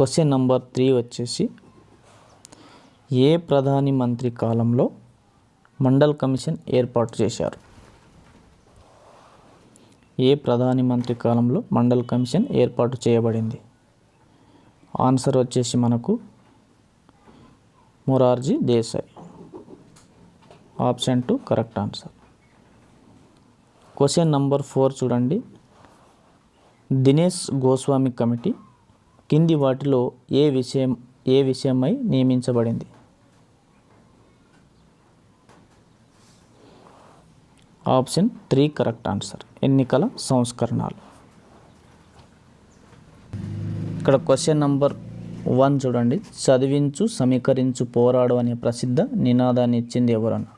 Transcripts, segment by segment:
Question number 3 వచ్చేసి ఏ ప్రధాని మంత్రి కాలంలో మండల్ కమిషన్ ఏర్పాటు చేశారు? ఏ ప్రధాని మంత్రి కాలంలో మండల్ కమిషన్ ఏర్పాటు చేయబడింది? ఆన్సర్ వచ్చేసి మనకు Morarji Desai. Option 2 correct answer. Question number 4 చూడండి. దినేష్ గోస్వామి కమిటీ కింది వాటిలో ఏ విషయమై నియమించబడింది? Option 3 correct answer. ఎన్నికల సంస్కరణలు. ఇక్కడ క్వశ్చన్ నంబర్ 1 చూడండి. చదివించు, సమీకరించు, పోరాడు అనే ప్రసిద్ధ నినాదాన్ని ఇచ్చింది ఎవరన్నా?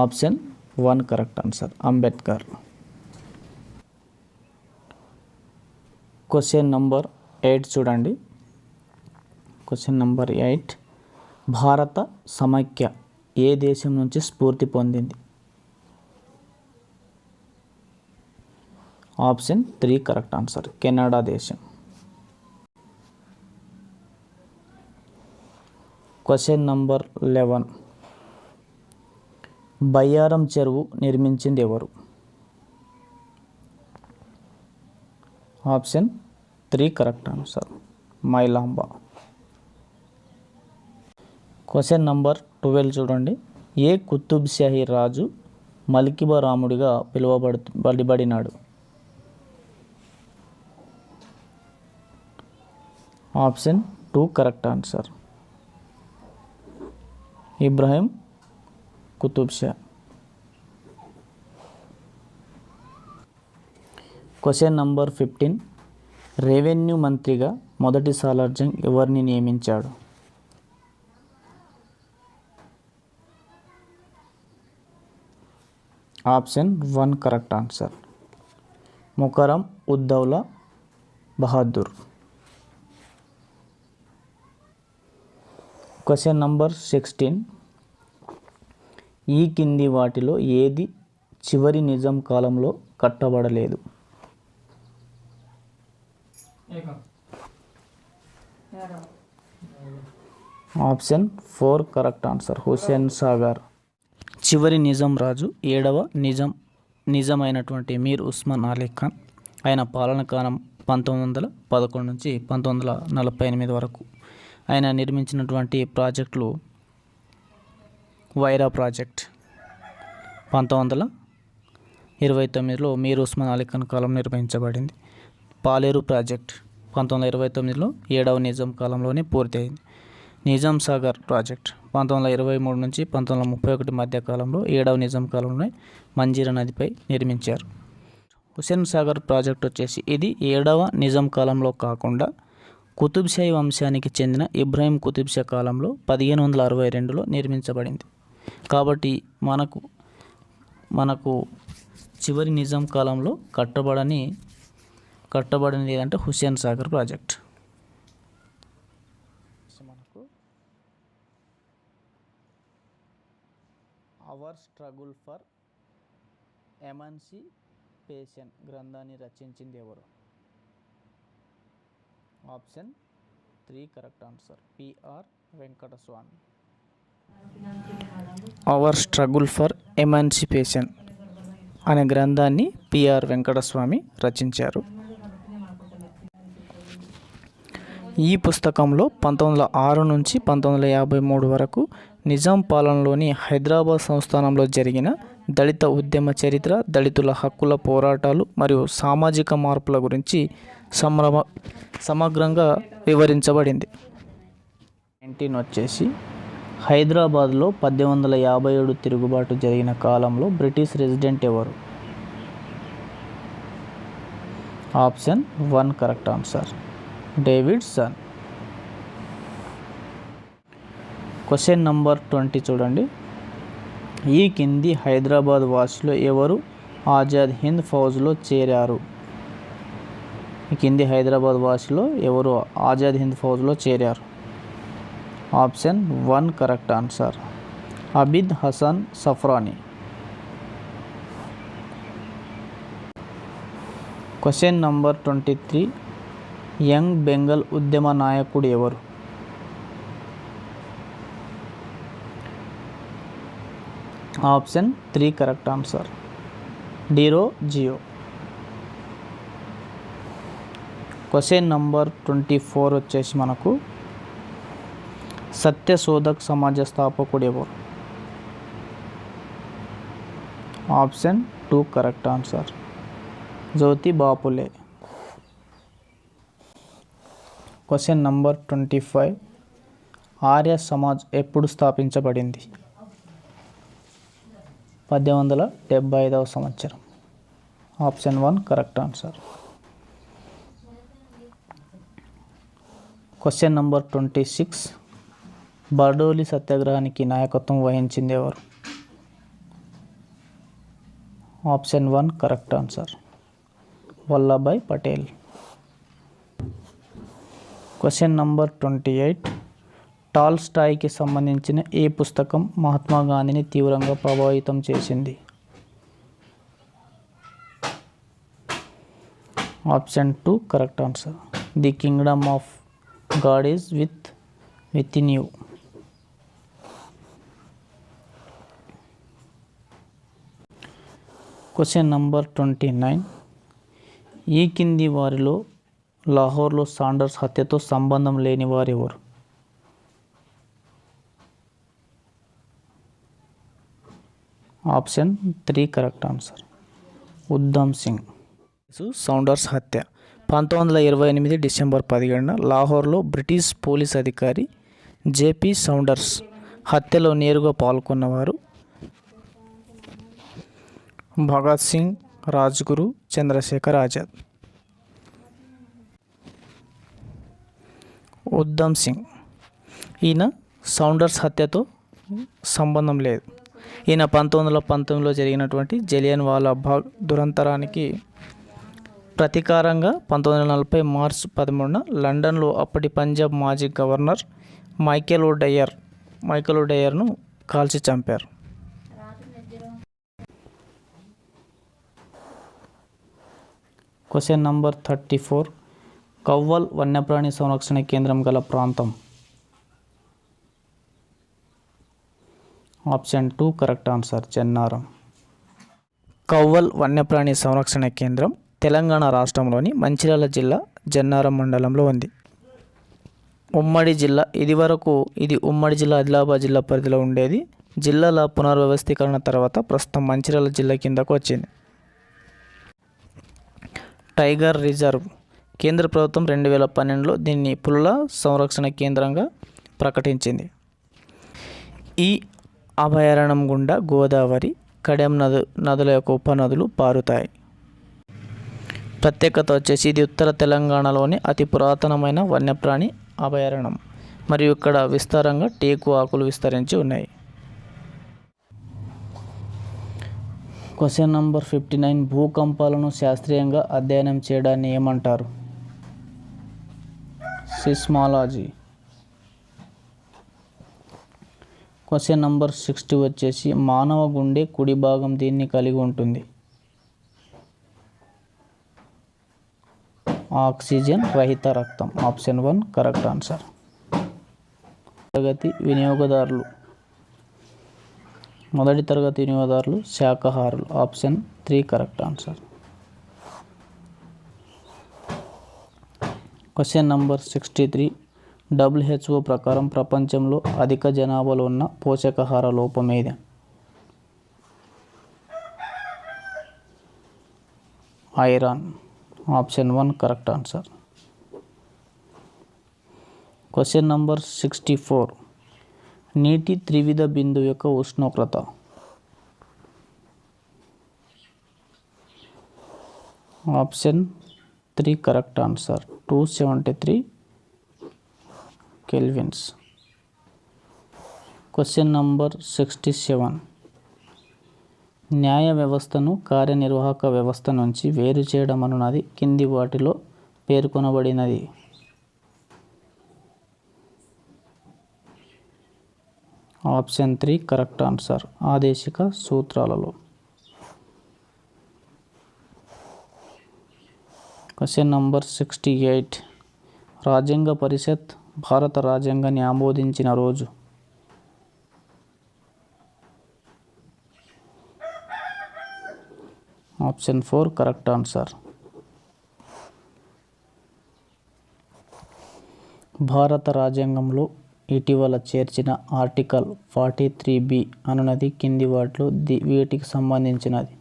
Option 1 correct answer. Ambedkar. Question number 8 చూడండి. క్వశ్చన్ నంబర్ 8 భారత సమైక్య ఏ దేశం నుంచి స్ఫూర్తి పొందింది? Option 3 correct answer. కెనడా దేశం. క్వశ్చన్ నంబర్ 11 బయ్యారం చెరువు నిర్మించింది ఎవరు? Option 3 correct answer. Mailamba. Question number 12 చూడండి. ఏ కుతుబ్ షాహీ రాజు మల్కిబా రాముడిగా పిలువబడినాడు? Option 2 correct answer. Ibrahim Qutb Shah. Question number 15 revenue మంత్రిగా మొదటి సాలార్ జంగ్ ఎవరిని నియమించాడు? Option 1 correct answer. Mukarram Uddaula Bahadur. Question number 16 ఈ కింది వాటిలో ఏది చివరి నిజాం కాలంలో కట్టబడలేదు? Option 4 correct answer. Hussain Sagar. చివరి నిజాం రాజు 7వ నిజామైనటువంటి మీర్ ఉస్మాన్ అలీ ఖాన్. ఆయన పాలన కాలం 1911 నుంచి 1948 వరకు. ఆయన నిర్మించినటువంటి ప్రాజెక్టులు వైరా ప్రాజెక్ట్ 1929లో మీర్ ఉస్మాన్ అలీ ఖాన్ కాలం నిర్వహించబడింది. పాలేరు ప్రాజెక్ట్ 1929లో 7వ నిజాం కాలంలోనే పూర్తయింది. నిజాం సాగర్ ప్రాజెక్ట్ 1923 నుంచి 1931 మధ్య కాలంలో 7వ నిజాం కాలంలో మంజీరా నదిపై నిర్మించారు. హుస్సేన్ సాగర్ ప్రాజెక్ట్ వచ్చేసి ఇది 7వ నిజాం కాలంలో కాకుండా కుతుబ్ షాహీ వంశానికి చెందిన ఇబ్రాహిం కుతుబ్ షా కాలంలో 1562లో నిర్మించబడింది. కాబట్టి మనకు చివరి నిజాం కాలంలో కట్టబడినది ఏదంటే హుస్సేన్ సాగర్ ప్రాజెక్ట్. మనకు అవర్ స్ట్రగుల్ ఫర్ ఎమాన్సిపేషన్ గ్రంథాన్ని రచించింది ఎవరు? Option 3 correct answer. PR Venkataswamy. Our struggle for emancipation అనే గ్రంథాన్ని పిఆర్ వెంకటస్వామి రచించారు. ఈ పుస్తకంలో 1906 నుంచి 1953 వరకు నిజాం పాలనలోని హైదరాబాద్ సంస్థానంలో జరిగిన దళిత ఉద్యమ చరిత్ర, దళితుల హక్కుల పోరాటాలు మరియు సామాజిక మార్పుల గురించి సమగ్రంగా వివరించబడింది. 19 వచ్చేసి హైదరాబాద్లో 1857 తిరుగుబాటు జరిగిన కాలంలో బ్రిటిష్ రెసిడెంట్ ఎవరు? Option 1 correct answer. Davidson. Question number 20 చూడండి. ఈ కింది హైదరాబాద్ వాసులు ఎవరు ఆజాద్ హింద్ ఫౌజ్లో చేరారు? ఈ కింది హైదరాబాద్ వాసులు ఎవరు ఆజాద్ హింద్ ఫౌజ్లో చేరారు? Option 1 correct answer. Abid Hasan Safrani. Question number 23 young Bengal ఉద్యమ నాయకుడు ఎవరు? Option 3 correct answer, Derozio. Question number 24 వచ్చేసి మనకు సత్యశోధక్ సమాజ స్థాపకుడు ఎవరు? Option 2 correct answer, Jyotiba Phule. Question number 25 Arya Samaj ఎప్పుడు స్థాపించబడింది? 1875 సంవత్సరం. Option 1 correct answer. Question number 26 Bardoli సత్యాగ్రహానికి నాయకత్వం వహించింది ఎవరు? Option 1 correct answer, Vallabhbhai Patel. Question number 28 టాల్స్టాయ్కి సంబంధించిన ఏ పుస్తకం మహాత్మా గాంధీని తీవ్రంగా ప్రభావితం చేసింది? Option 2 correct answer, the Kingdom of God is with in you. Question number 29 ఈ కింది వారిలో లాహోర్లో సాండర్స్ హత్యతో సంబంధం లేని వారు ఎవరు? Option 3 correct answer, Udham Singh. Saunders హత్య 1928 డిసెంబర్ 17న లాహోర్లో బ్రిటిష్ పోలీస్ అధికారి జేపీ సౌండర్స్ హత్యలో నేరుగా పాల్గొన్నవారు భగత్ సింగ్, రాజ్గురు, చంద్రశేఖర్ ఆజాద్. ఉద్ధమ్ సింగ్ ఈయన సౌండర్స్ హత్యతో సంబంధం లేదు. ఈయన 1919లో జరిగినటువంటి జలియన్ వాలా బాగ్ దురంతరానికి ప్రతీకారంగా 1940 మార్చి 13న లండన్లో అప్పటి పంజాబ్ మాజీ గవర్నర్ మైకేల్ ఓడయర్ను కాల్చి చంపారు. క్వశ్చన్ నంబర్ 34 కవ్వల్ వన్యప్రాణి సంరక్షణ కేంద్రం గల ప్రాంతం? Option 2 correct answer, Chennaram. Kawal వన్యప్రాణి సంరక్షణ కేంద్రం తెలంగాణ రాష్ట్రంలోని మంచిర్యాల జిల్లా జన్నారం మండలంలో ఉంది. ఉమ్మడి జిల్లా ఇది ఉమ్మడి జిల్లా ఆదిలాబాద్ జిల్లా పరిధిలో ఉండేది. జిల్లాల పునర్వ్యవస్థీకరణ తర్వాత ప్రస్తుతం మంచిర్యాల జిల్లా కిందకు వచ్చింది. టైగర్ రిజర్వ్ కేంద్ర ప్రభుత్వం 2012లో దీన్ని పులుల సంరక్షణ కేంద్రంగా ప్రకటించింది. ఈ అభయారణ్యం గుండా గోదావరి, కడెం నదుల యొక్క ఉపనదులు పారుతాయి. ప్రత్యేకత వచ్చేసి ఇది ఉత్తర తెలంగాణలోని అతి పురాతనమైన వన్యప్రాణి అభయారణ్యం మరియు ఇక్కడ విస్తారంగా టేకు ఆకులు విస్తరించి ఉన్నాయి. క్వశ్చన్ నంబర్ 59 భూకంపాలను శాస్త్రీయంగా అధ్యయనం చేయడాన్ని ఏమంటారు? సిస్మాలజీ. క్వశ్చన్ నంబర్ 60 వచ్చేసి మానవ గుండె కుడి భాగం దీన్ని కలిగి ఉంటుంది? ఆక్సిజన్ రహిత రక్తం. Option 1 correct answer. మొదటి తరగతి వినియోగదారులు శాకాహారులు. Option 3 correct answer. Question number 63 WHO ప్రకారం ప్రపంచంలో అధిక జనాభాలో ఉన్న పోషకాహార లోపం ఏది? Iron. Option 1 correct answer. Question number 64 నీటి త్రివిధ బిందువు యొక్క ఉష్ణోగ్రత? Option 3 correct answer, 273 kelvins. Question number 67 న్యాయ వ్యవస్థను కార్యనిర్వాహక వ్యవస్థ నుంచి వేరు చేయడం అనున్నది కింది వాటిలో పేర్కొనబడినది? ఆప్షన్ 3 కరెక్ట్ ఆన్సర్, ఆదేశిక సూత్రాలలో. క్వశ్చన్ నంబర్ 68 రాజ్యాంగ పరిషత్ భారత రాజ్యాంగాన్ని ఆమోదించిన రోజు? Option 4 correct answer. భారత రాజ్యాంగంలో ఇటీవల చేర్చిన ఆర్టికల్ 43B అనునది కింది వాటిలో వీటికి సంబంధించినది?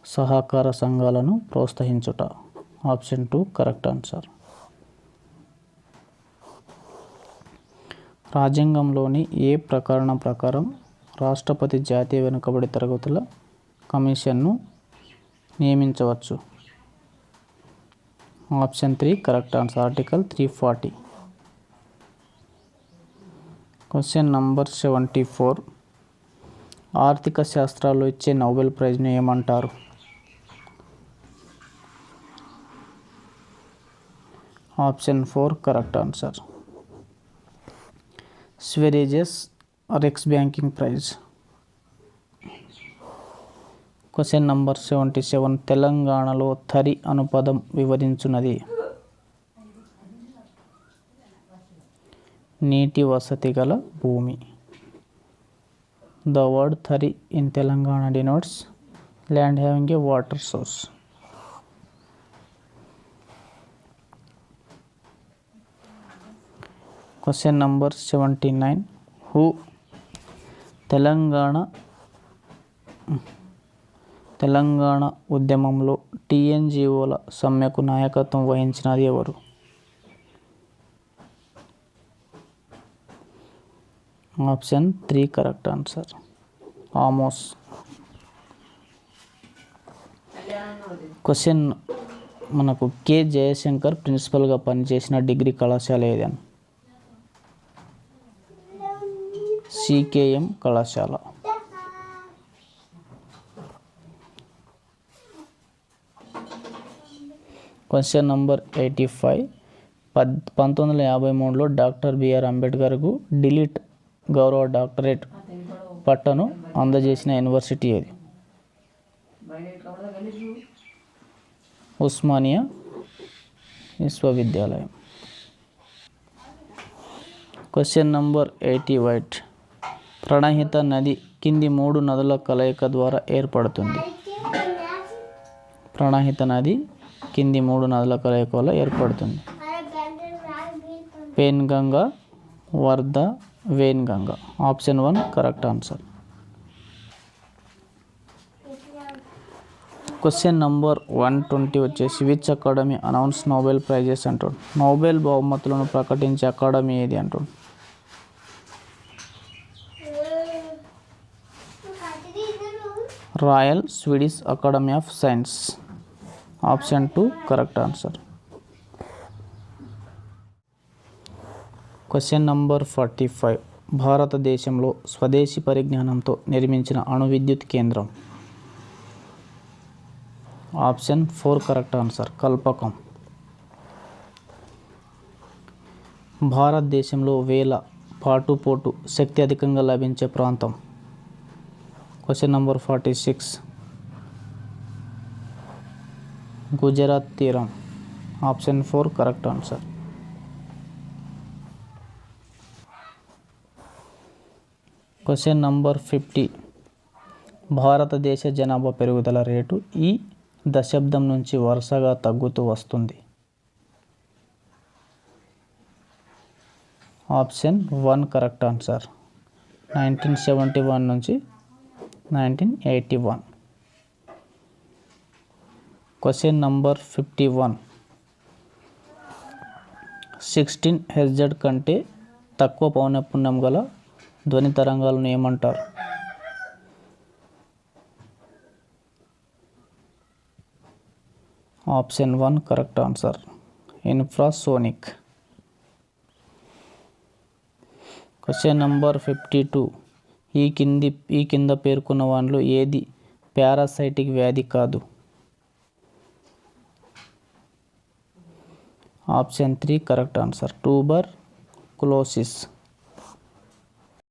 సహకార సంఘాలను ప్రోత్సహించుట. Option 2 correct answer. రాజ్యాంగంలోని ఏ ప్రకరణం ప్రకారం రాష్ట్రపతి జాతీయ వెనుకబడి తరగతుల కమిషన్ను నియమించవచ్చు? Option 3 correct answer. Article 340. Question number 74. ఆర్థిక శాస్త్రాల్లో ఇచ్చే నోబెల్ ప్రైజ్ను ఏమంటారు? Option 4 correct answer. Sveriges Riks banking prize. Question number 77. తెలంగాణలో థరి అను పదం వివరించున్నది? నీటి వసతి గల భూమి. The word thari in Telangana denotes land having a water source. Question number 79. Who Telangana ఉద్యమంలో TNGOల సమ్మెకు నాయకత్వం వహించినది ఎవరు? Option 3 correct answer. Amos. Question మనకు కె జయశంకర్ ప్రిన్సిపల్గా పనిచేసిన డిగ్రీ కళాశాల ఏదని? CKM కళాశాల. Question number 85. 1953లో డాక్టర్ బిఆర్ అంబేద్కర్కు డిలీట్ గౌరవ డాక్టరేట్ పట్టను అందజేసిన యూనివర్సిటీ ఏది? ఉస్మానియా విశ్వవిద్యాలయం. Question number 88. ప్రణహిత నది కింది 3 నదుల కలయిక ద్వారా ఏర్పడుతుంది? ప్రణహిత నది కింది 3 నదుల కలయిక వల్ల ఏర్పడుతుంది? Penganga, Wardha, Wainganga. Option 1 correct answer. Question number 120 వచ్చేసి which academy announce Nobel prizes అంటాడు? నోబెల్ బహుమతులను ప్రకటించే అకాడమీ ఏది అంటాడు? Royal Swedish academy of science. Option 2 correct answer. Question number 45. భారతదేశంలో స్వదేశీ పరిజ్ఞానంతో నిర్మించిన అణు విద్యుత్ కేంద్రం? Option 4 correct answer. కల్పకం. భారతదేశంలో వేల పాటుపోటు శక్తి అధికంగా లభించే ప్రాంతం? Question number 46. గుజరాత్ తీరం. Option 4 correct answer. Question number 50. భారతదేశ జనాభా పెరుగుదల రేటు ఈ దశాబ్దం నుంచి వరుసగా తగ్గుతూ వస్తుంది? Option 1 correct answer. 1971 నుంచి 1981. Question number 51. 16 Hz కంటే తక్కువ పౌనఃపున్యం గల ధ్వని తరంగాలను ఏమంటారు? Option 1 correct answer. Infrasonic. Question number 52. ఈ కింద పేర్కొన్న వాటిలో ఏది పారాసైటిక్ వ్యాధి కాదు? Option 3 correct answer. ట్యూబర్ కులోసిస్.